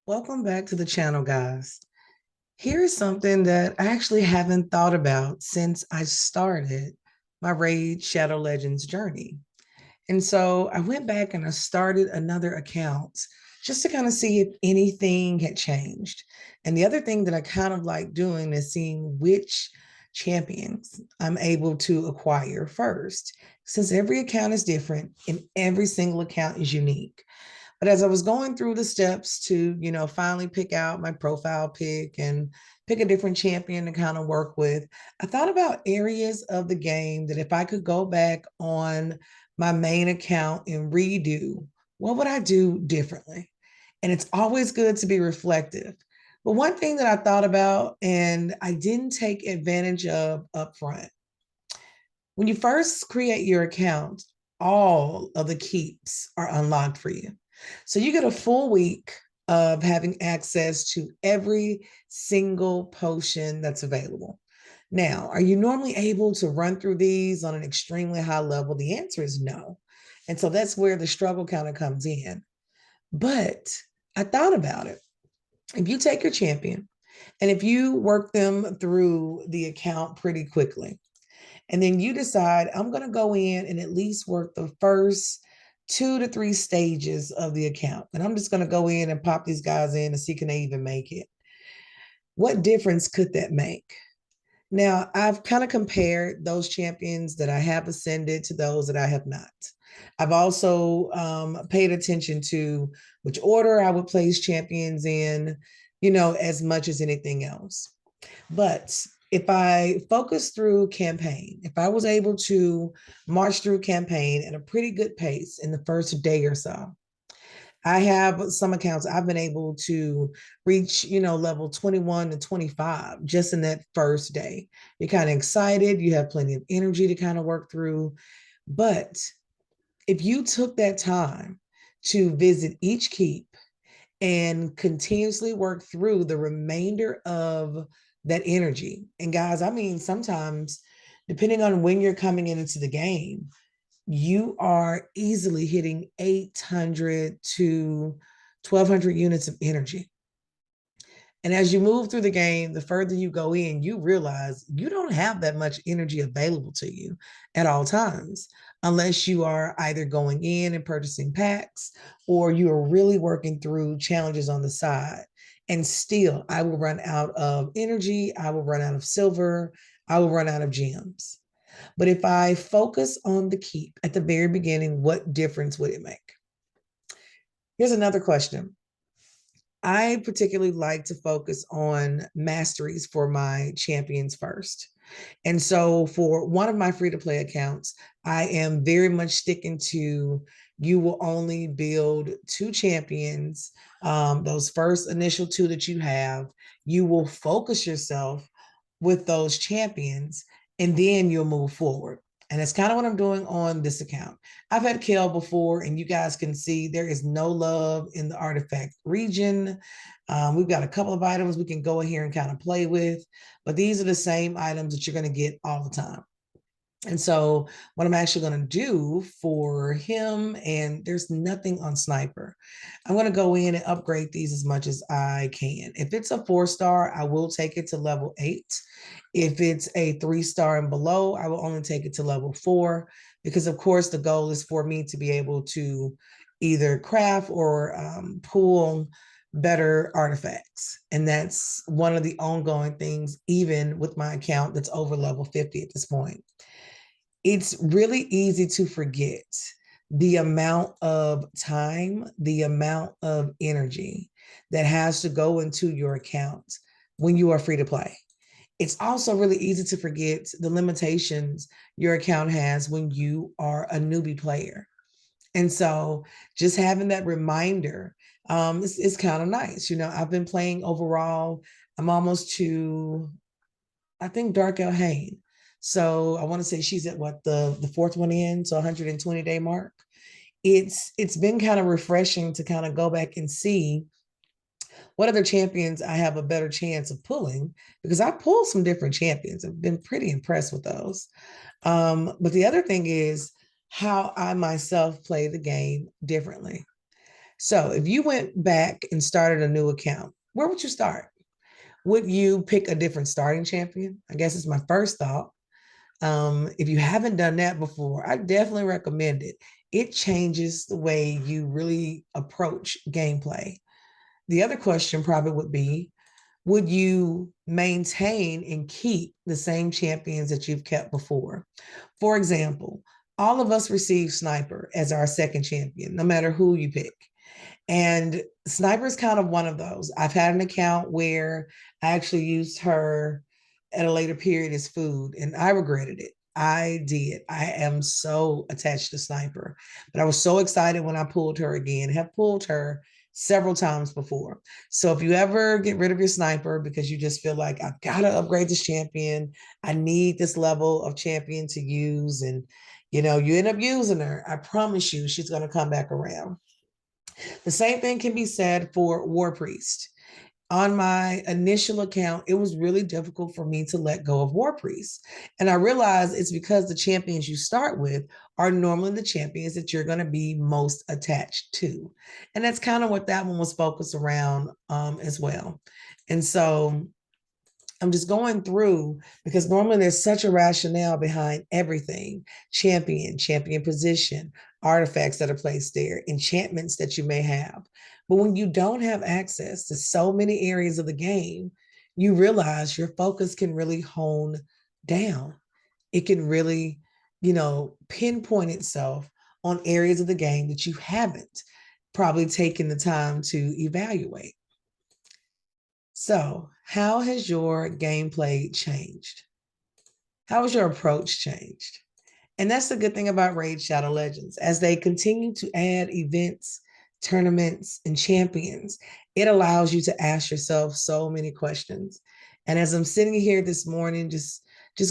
Welcome back to the channel, guys. Here's something that I actually haven't thought about since I started my Raid Shadow Legends journey. And so I went back and I started another account just to kind of see if anything had changed. And the other thing that I kind of like doing is seeing which champions I'm able to acquire first, since every account is different and every single account is unique. But as I was going through the steps to, finally pick out my profile pick and pick a different champion to kind of work with, I thought about areas of the game that if I could go back on my main account and redo, what would I do differently? And it's always good to be reflective. But one thing that I thought about and I didn't take advantage of upfront, when you first create your account, all of the keeps are unlocked for you. So you get a full week of having access to every single potion that's available. Now, are you normally able to run through these on an extremely high level? The answer is no. And so that's where the struggle kind of comes in. But I thought about it. If you take your champion and if you work them through the account pretty quickly, and then you decide, I'm going to go in and at least work the first 2 to 3 stages of the account. And I'm just going to go in and pop these guys in and see can they even make it. What difference could that make? Now, I've kind of compared those champions that I have ascended to those that I have not. I've also paid attention to which order I would place champions in, as much as anything else. But if I focus through campaign, if I was able to march through campaign at a pretty good pace in the first day or so, I have some accounts I've been able to reach, level 21 to 25 just in that first day. You're kind of excited, you have plenty of energy to kind of work through. But if you took that time to visit each keep and continuously work through the remainder of that energy. And guys, I mean, sometimes depending on when you're coming into the game, you are easily hitting 800 to 1200 units of energy. And as you move through the game, the further you go in, you realize you don't have that much energy available to you at all times, unless you are either going in and purchasing packs or you are really working through challenges on the side. And still, I will run out of energy, I will run out of silver, I will run out of gems. But if I focus on the keep at the very beginning, what difference would it make? Here's another question. I particularly like to focus on masteries for my champions first. And so for one of my free to play accounts, I am very much sticking to you will only build 2 champions. Those first initial 2 that you have, you will focus yourself with those champions and then you'll move forward. And that's kind of what I'm doing on this account. I've had Kale before, and you guys can see there is no love in the artifact region. We've got a couple of items we can go in here and kind of play with, but these are the same items that you're going to get all the time. And so what I'm actually going to do for him, and there's nothing on Sniper, I'm going to go in and upgrade these as much as I can. If it's a 4-star, I will take it to level 8. If it's a 3-star and below, I will only take it to level 4, because of course the goal is for me to be able to either craft or pull better artifacts. And that's one of the ongoing things, even with my account that's over level 50 at this point. It's really easy to forget the amount of time, the amount of energy that has to go into your account when you are free to play. It's also really easy to forget the limitations your account has when you are a newbie player. And so just having that reminder is kind of nice. I've been playing overall, I'm almost to, I think, Dark Elhain. So I want to say she's at what, the fourth one in, so 120-day mark. It's been kind of refreshing to kind of go back and see what other champions I have a better chance of pulling, because I pulled some different champions. I've been pretty impressed with those. But the other thing is how I myself play the game differently. So if you went back and started a new account, where would you start? Would you pick a different starting champion? I guess it's my first thought. If you haven't done that before, I definitely recommend it. It changes the way you really approach gameplay. The other question probably would be, would you maintain and keep the same champions that you've kept before? For example, all of us receive Sniper as our second champion, no matter who you pick. And Sniper is kind of one of those. I've had an account where I actually used her at a later period as food, and I regretted it. I did. I am so attached to Sniper, but I was so excited when I pulled her again. Have pulled her several times before. So if you ever get rid of your Sniper because you just feel like I've got to upgrade this champion, I need this level of champion to use, and you end up using her, I promise you she's going to come back around. The same thing can be said for War Priest. On my initial account, it was really difficult for me to let go of War Priest. And I realized it's because the champions you start with are normally the champions that you're going to be most attached to. And that's kind of what that one was focused around as well. And so I'm just going through because normally there's such a rationale behind everything: champion position, artifacts that are placed there, enchantments that you may have. But when you don't have access to so many areas of the game, you realize your focus can really hone down. It can really, pinpoint itself on areas of the game that you haven't probably taken the time to evaluate. So, how has your gameplay changed? How has your approach changed? And that's the good thing about Raid Shadow Legends. As they continue to add events, tournaments, and champions, it allows you to ask yourself so many questions. And as I'm sitting here this morning, just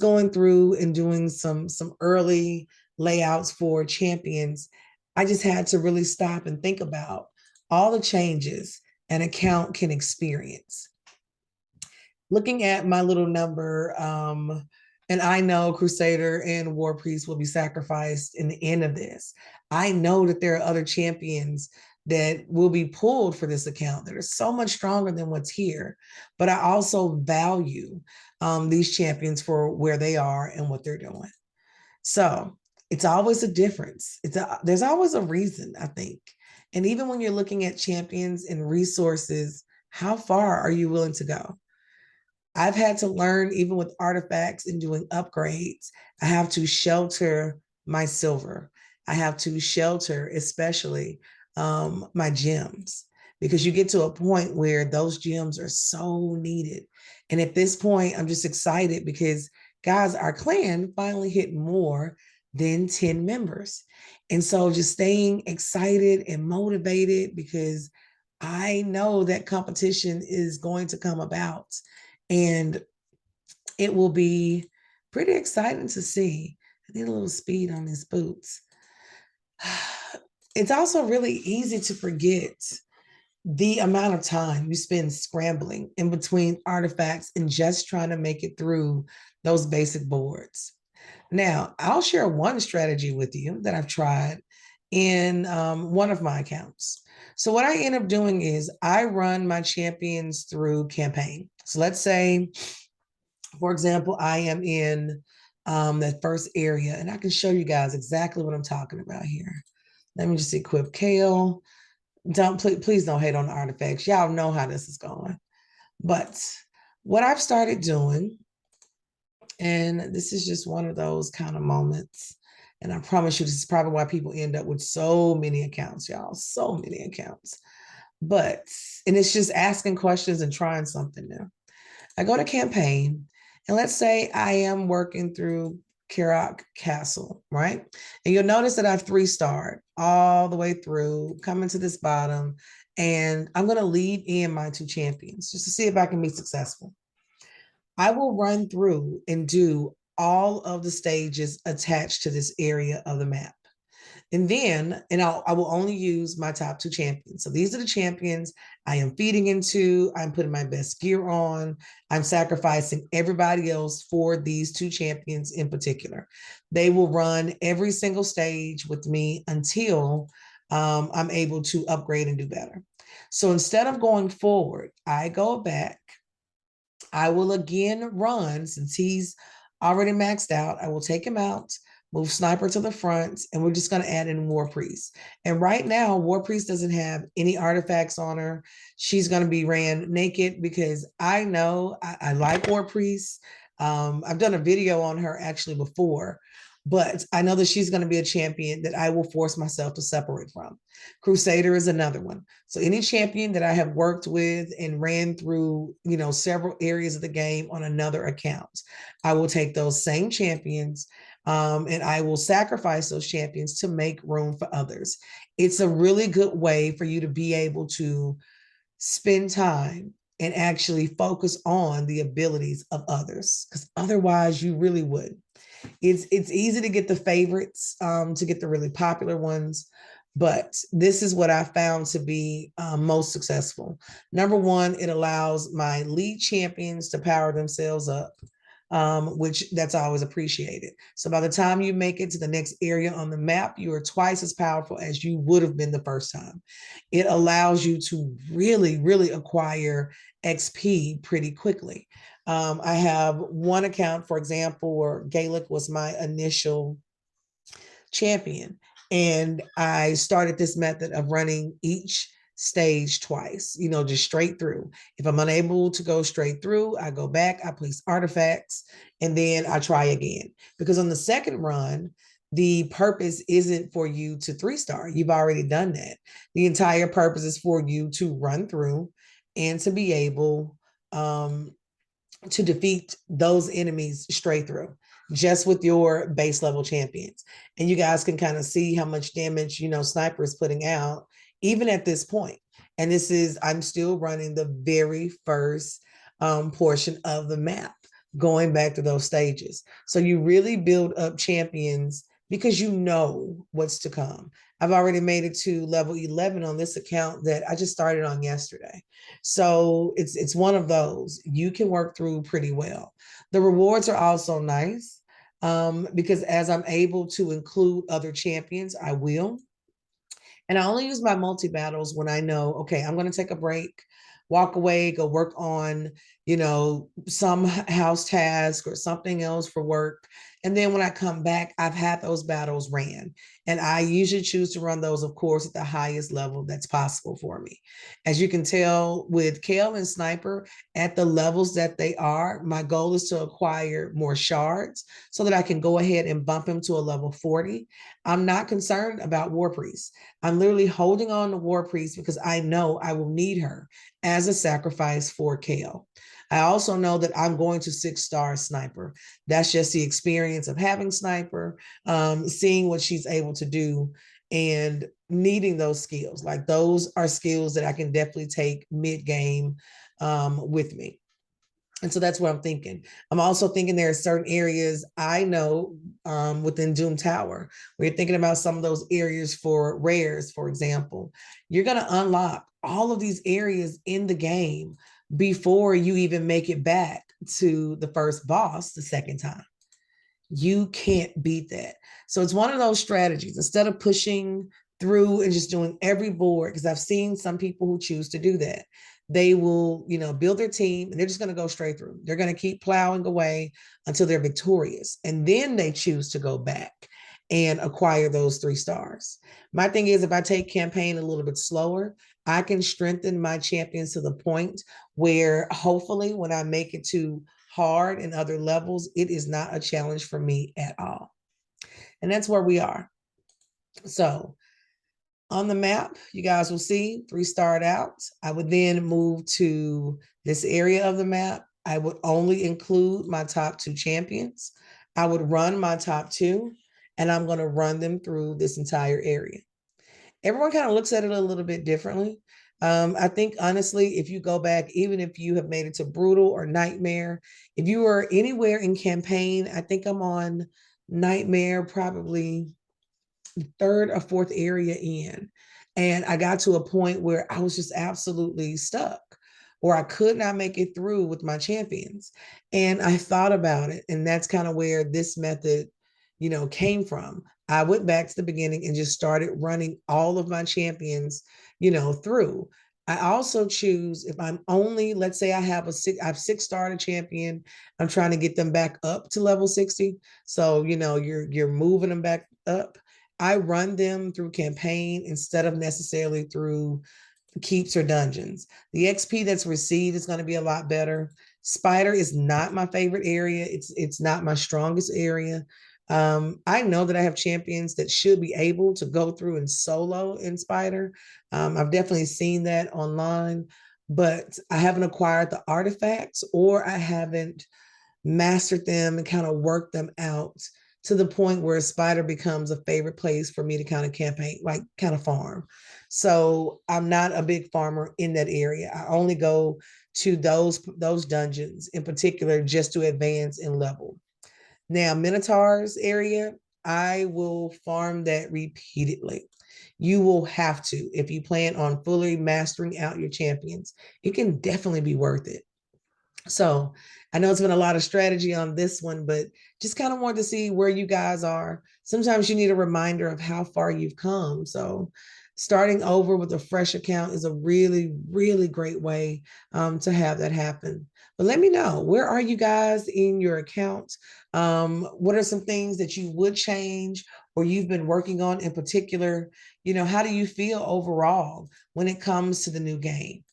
going through and doing some early layouts for champions, I just had to really stop and think about all the changes an account can experience. Looking at my little number, and I know Crusader and War Priest will be sacrificed in the end of this. I know that there are other champions that will be pulled for this account that are so much stronger than what's here. But I also value these champions for where they are and what they're doing. So it's always a difference. There's always a reason, I think. And even when you're looking at champions and resources, how far are you willing to go? I've had to learn, even with artifacts and doing upgrades, I have to shelter my silver. I have to shelter, especially my gems, because you get to a point where those gems are so needed. And at this point, I'm just excited because, guys, our clan finally hit more than 10 members. And so just staying excited and motivated because I know that competition is going to come about. And it will be pretty exciting to see. I need a little speed on these boots. It's also really easy to forget the amount of time you spend scrambling in between artifacts and just trying to make it through those basic boards. Now, I'll share one strategy with you that I've tried in one of my accounts. So, what I end up doing is I run my champions through campaign. So, let's say, for example, I am in that first area, and I can show you guys exactly what I'm talking about here. Let me just equip Kale. Please don't hate on the artifacts. Y'all know how this is going. But what I've started doing, and this is just one of those kind of moments. And I promise you, this is probably why people end up with so many accounts, y'all, so many accounts. And it's just asking questions and trying something new. I go to campaign, and let's say I am working through Kirok Castle, right? And you'll notice that I've 3-starred all the way through, coming to this bottom, and I'm going to lead in my 2 champions just to see if I can be successful. I will run through and do all of the stages attached to this area of the map. I will only use my top 2 champions. So these are the champions I am feeding into. I'm putting my best gear on. I'm sacrificing everybody else for these 2 champions in particular. They will run every single stage with me until I'm able to upgrade and do better. So instead of going forward, I go back. I will again run since he's already maxed out. I will take him out, move Sniper to the front, and we're just going to add in War Priest. And right now, War Priest doesn't have any artifacts on her. She's going to be ran naked because I know I like War Priest. I've done a video on her actually before, but I know that she's going to be a champion that I will force myself to separate from. Crusader is another one. So any champion that I have worked with and ran through, several areas of the game on another account, I will take those same champions and I will sacrifice those champions to make room for others. It's a really good way for you to be able to spend time and actually focus on the abilities of others, because otherwise you really would. It's easy to get the favorites, to get the really popular ones, but this is what I found to be most successful. Number one, it allows my lead champions to power themselves up, which that's always appreciated. So by the time you make it to the next area on the map, you are twice as powerful as you would have been the first time. It allows you to really, really acquire XP pretty quickly. I have one account, for example, where Gaelic was my initial champion. And I started this method of running each stage twice, just straight through. If I'm unable to go straight through, I go back, I place artifacts, and then I try again. Because on the second run, the purpose isn't for you to 3-star. You've already done that. The entire purpose is for you to run through and to be able to defeat those enemies straight through just with your base level champions. And you guys can kind of see how much damage, Sniper is putting out, even at this point. And I'm still running the very first portion of the map, going back to those stages. So you really build up champions because you know what's to come. I've already made it to level 11 on this account that I just started on yesterday. So it's one of those you can work through pretty well. The rewards are also nice, because as I'm able to include other champions, I will. And I only use my multi battles when I know, okay, I'm going to take a break, walk away, go work on, some house task or something else for work. And then when I come back, I've had those battles ran. And I usually choose to run those, of course, at the highest level that's possible for me. As you can tell with Kale and Sniper, at the levels that they are, my goal is to acquire more shards so that I can go ahead and bump him to a level 40. I'm not concerned about War Priest. I'm literally holding on to War Priest because I know I will need her as a sacrifice for Kale. I also know that I'm going to 6-star Sniper. That's just the experience of having Sniper, seeing what she's able to do and needing those skills. Like those are skills that I can definitely take mid-game with me. And so that's what I'm thinking. I'm also thinking there are certain areas I know within Doom Tower where you're thinking about some of those areas for rares, for example. You're going to unlock all of these areas in the game before you even make it back to the first boss the second time. You can't beat that. So it's one of those strategies. Instead of pushing through and just doing every board, because I've seen some people who choose to do that. They will, build their team and they're just going to go straight through. They're going to keep plowing away until they're victorious. And then they choose to go back and acquire those 3 stars. My thing is, if I take campaign a little bit slower, I can strengthen my champions to the point where hopefully when I make it to hard and other levels, it is not a challenge for me at all. And that's where we are. So on the map, you guys will see 3-starred out. I would then move to this area of the map. I would only include my top 2 champions. I would run my top 2, and I'm going to run them through this entire area. Everyone kind of looks at it a little bit differently. I think honestly, if you go back, even if you have made it to brutal or nightmare, if you are anywhere in campaign, I think I'm on nightmare, probably 3rd or 4th area in. And I got to a point where I was just absolutely stuck, or I could not make it through with my champions. And I thought about it. And that's kind of where this method, came from. I went back to the beginning and just started running all of my champions, through. I also choose if I'm only, let's say I have six starter champion, I'm trying to get them back up to level 60. So, you're moving them back up. I run them through campaign instead of necessarily through keeps or dungeons. The XP that's received is going to be a lot better. Spider is not my favorite area. It's not my strongest area. I know that I have champions that should be able to go through and solo in Spider. I've definitely seen that online, but I haven't acquired the artifacts or I haven't mastered them and kind of worked them out to the point where a spider becomes a favorite place for me to kind of campaign, like kind of farm. So I'm not a big farmer in that area. I only go to those dungeons in particular just to advance in level. Now, Minotaur's area, I will farm that repeatedly. You will have to if you plan on fully mastering out your champions. It can definitely be worth it. So I know it's been a lot of strategy on this one, but just kind of wanted to see where you guys are. Sometimes you need a reminder of how far you've come. So starting over with a fresh account is a really, really great way to have that happen. But let me know, where are you guys in your account? What are some things that you would change or you've been working on in particular? How do you feel overall when it comes to the new game?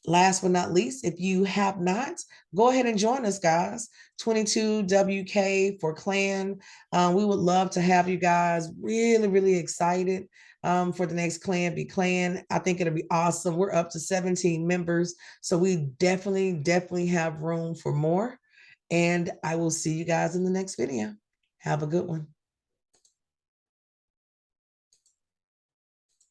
Last but not least, if you have not, go ahead and join us, guys. 22WK for Clan. We would love to have you guys. Really, really excited for the next Clan Be Clan. I think it'll be awesome. We're up to 17 members, so we definitely, definitely have room for more. And I will see you guys in the next video. Have a good one.